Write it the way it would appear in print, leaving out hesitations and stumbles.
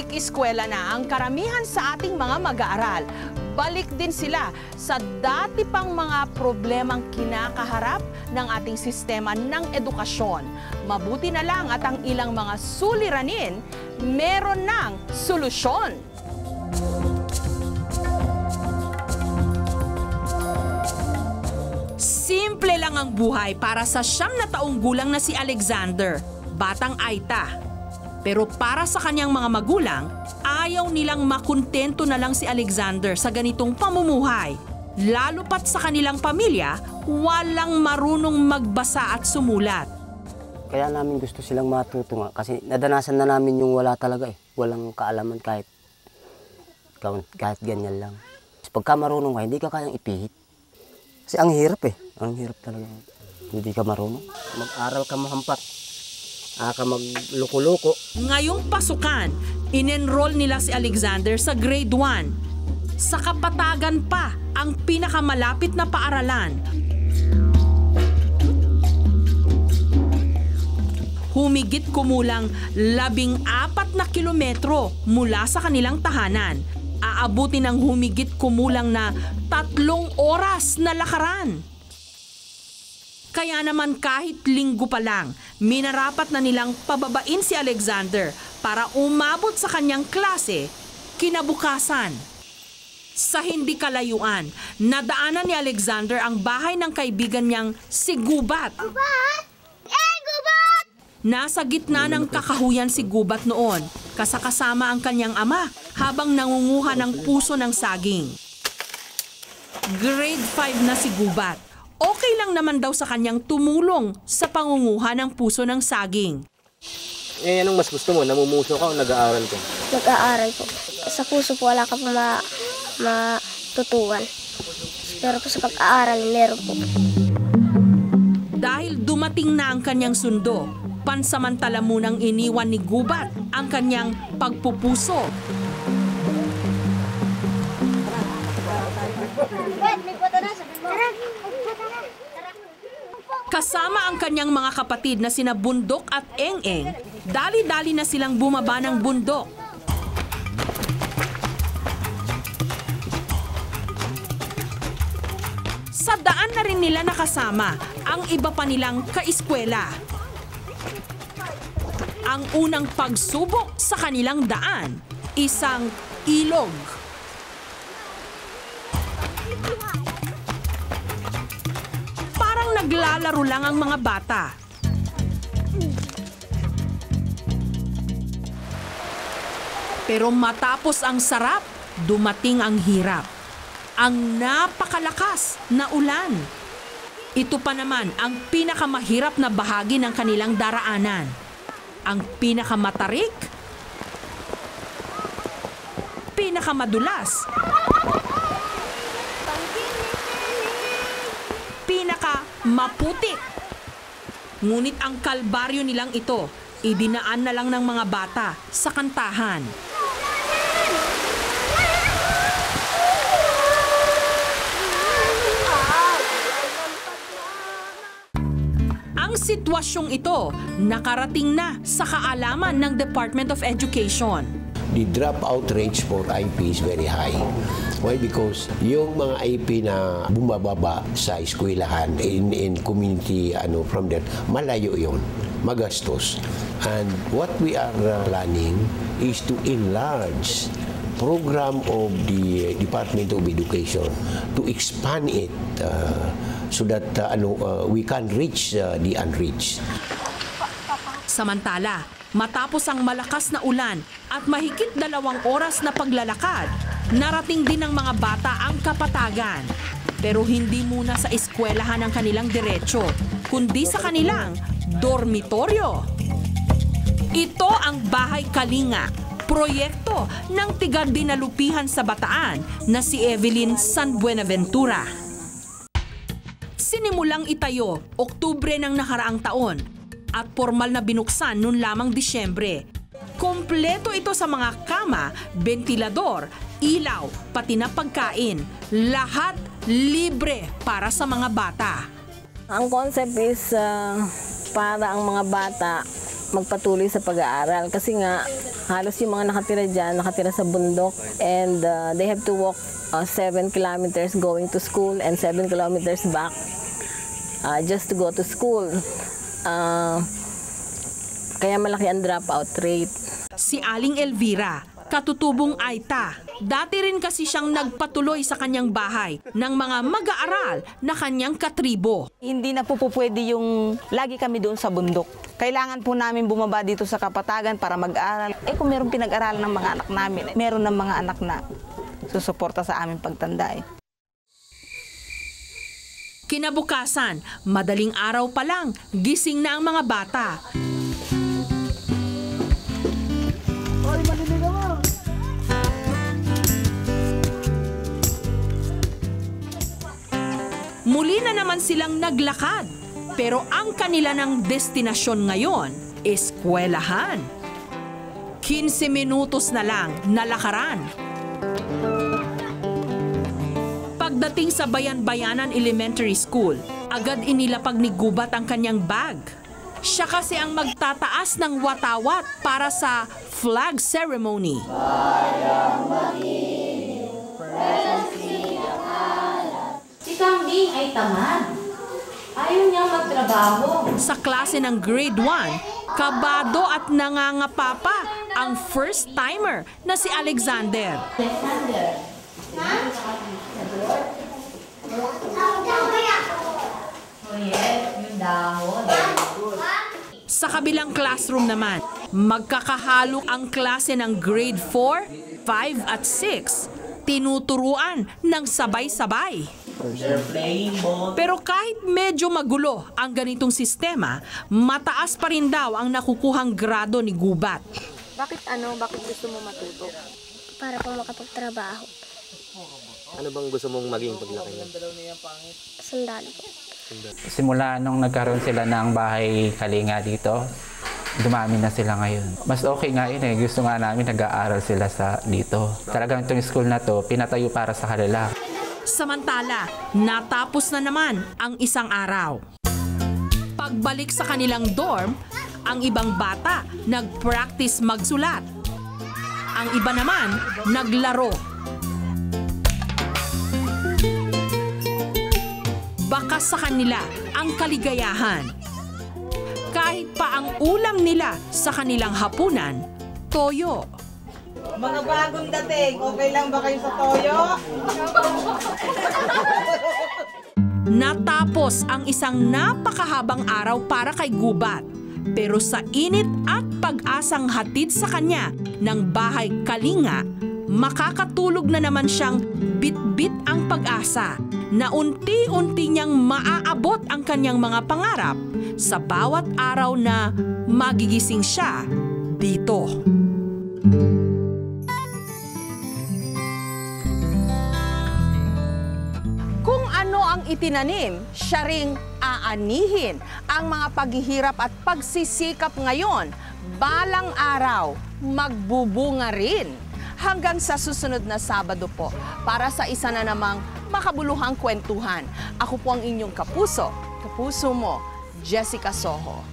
balik-eskwela na ang karamihan sa ating mga mag-aaral, balik din sila sa dati pang mga problemang kinakaharap ng ating sistema ng edukasyon. Mabuti na lang at ang ilang mga suliranin meron ng solusyon. Simple lang ang buhay para sa 9 na taong gulang na si Alexander, batang Aita. Pero para sa kanyang mga magulang, ayaw nilang makontento na lang si Alexander sa ganitong pamumuhay. Lalo pat sa kanilang pamilya, walang marunong magbasa at sumulat. Kaya namin gusto silang matuto nga kasi nadanasan na namin yung wala talaga eh. Walang kaalaman kahit ganyan lang. Pagka marunong ka, hindi ka kayang ipihit. Kasi ang hirap eh. Ang hirap talaga. Hindi ka marunong. Mag-aral ka mahampat. Ka magloko-loko. Ngayong pasukan, in-enroll nila si Alexander sa grade 1. Sa Kapatagan pa, ang pinakamalapit na paaralan. Humigit kumulang 14 na kilometro mula sa kanilang tahanan. Aabutin ng humigit kumulang na 3 oras na lakaran. Kaya naman kahit linggo pa lang, minarapat na nilang pababain si Alexander para umabot sa kanyang klase kinabukasan. Sa hindi kalayuan, nadaanan ni Alexander ang bahay ng kaibigan niyang si Gubat. Gubat! Gubat! Nasa gitna ng kakahuyan si Gubat noon, kasama ang kanyang ama habang nangunguha ng puso ng saging. Grade 5 na si Gubat. Okay lang naman daw sa kanyang tumulong sa pangunguha ng puso ng saging. Anong mas gusto mo? Namumuso ka o nag-aaral ka? Nag-aaral po. Sa puso po wala ka po matutuwan. Pero po sa pag-aaral, meron po. Dahil dumating na ang kanyang sundo, pansamantala munang iniwan ni Gubat ang kanyang pagpupuso. Kasama ang kanyang mga kapatid na sina Bundok at Eng-Eng, dali-dali na silang bumaba ng bundok. Sa daan na rin nila nakasama ang iba pa nilang kaeskwela. Ang unang pagsubok sa kanilang daan, isang ilog. Parang naglalaro lang ang mga bata. Pero matapos ang sarap, dumating ang hirap. Ang napakalakas na ulan. Ito pa naman ang pinakamahirap na bahagi ng kanilang daraanan. Ang pinakamatarik, pinakamadulas, pinakamaputik. Ngunit ang kalbaryo nilang ito, idinaan na lang ng mga bata sa kantahan. Ang sitwasyong ito nakarating na sa kaalaman ng Department of Education. The dropout rates for IP is very high. Why? Because yung mga IP na bumababa sa eskwelahan in community from there, malayo yon, magastos. And what we are planning is to enlarge program of the Department of Education to expand it so that we can reach the unreached. Samantala, matapos ang malakas na ulan at mahigit 2 oras na paglalakad, narating din ng mga bata ang Kapatagan. Pero hindi muna sa eskwelahan ang kanilang diretso, kundi sa kanilang dormitoryo. Ito ang Bahay Kalinga, proyekto ng tiga-dinalupihan sa Bataan na si Evelyn San Buenaventura. Sinimulang itayo Oktubre ng nakaraang taon at formal na binuksan noon lamang Disyembre. Kompleto ito sa mga kama, bentilador, ilaw, pati na pagkain. Lahat libre para sa mga bata. Ang concept is para ang mga bata magpatuloy sa pag-aaral kasi nga Halos yung mga nakatira dyan, nakatira sa bundok, and they have to walk 7 kilometers going to school and 7 kilometers back just to go to school. Kaya malaki ang dropout rate. Si Aling Elvira, katutubong Aita. Dati rin kasi siyang nagpatuloy sa kanyang bahay ng mga mag-aaral na kanyang katribo. Hindi na po pwede yung lagi kami doon sa bundok. Kailangan po namin bumaba dito sa Kapatagan para mag-aral. Kung meron pinag-aralan ng mga anak namin, meron ng mga anak na susuporta sa aming pagtanda. Kinabukasan, madaling araw pa lang, gising na ang mga bata. Muli na naman silang naglakad, pero ang kanila ng destinasyon ngayon, eskwelahan. 15 minutos na lang nalakaran. Pagdating sa Bayan-Bayanan Elementary School, agad inilapag ni Gubat ang kanyang bag. Siya kasi ang magtataas ng watawat para sa flag ceremony. Si Kambing ay tamad. Ayaw niya magtrabaho. Sa klase ng grade 1, kabado at nangangapa pa ang first-timer na si Alexander. Sa kabilang classroom naman, magkakahalo ang klase ng grade 4, 5 at 6. Tinuturuan ng sabay-sabay. Pero kahit medyo magulo ang ganitong sistema, mataas pa rin daw ang nakukuhang grado ni Gubat. Bakit gusto mo matuto? Para po makapagtrabaho. Ano bang gusto mong maging paglaki mo? Sundalo. Simula nung nagkaroon sila ng bahay kalinga dito, dumami na sila ngayon. Mas okay nga yun eh. Gusto nga namin nag-aaral sila dito. Talagang itong school na to, pinatayo para sa kanila. Samantala, natapos na naman ang isang araw. Pagbalik sa kanilang dorm, ang ibang bata nag-practice magsulat. Ang iba naman naglaro. Bakas sa kanila ang kaligayahan. Kahit pa ang ulam nila sa kanilang hapunan, toyo. Mga bagong dating, okay lang ba kayo sa toyo? Natapos ang isang napakahabang araw para kay Gubat. Pero sa init at pag-asang hatid sa kanya ng bahay kalinga, makakatulog na naman siyang bit-bit ang pag-asa na unti-unti niyang maaabot ang kanyang mga pangarap sa bawat araw na magigising siya dito. Kung ano ang itinanim, siya ring aanihin. Ang mga paghihirap at pagsisikap ngayon, balang araw, magbubunga rin. Hanggang sa susunod na Sabado po, para sa isa na namang makabuluhang kwentuhan. Ako po ang inyong kapuso mo, Jessica Soho.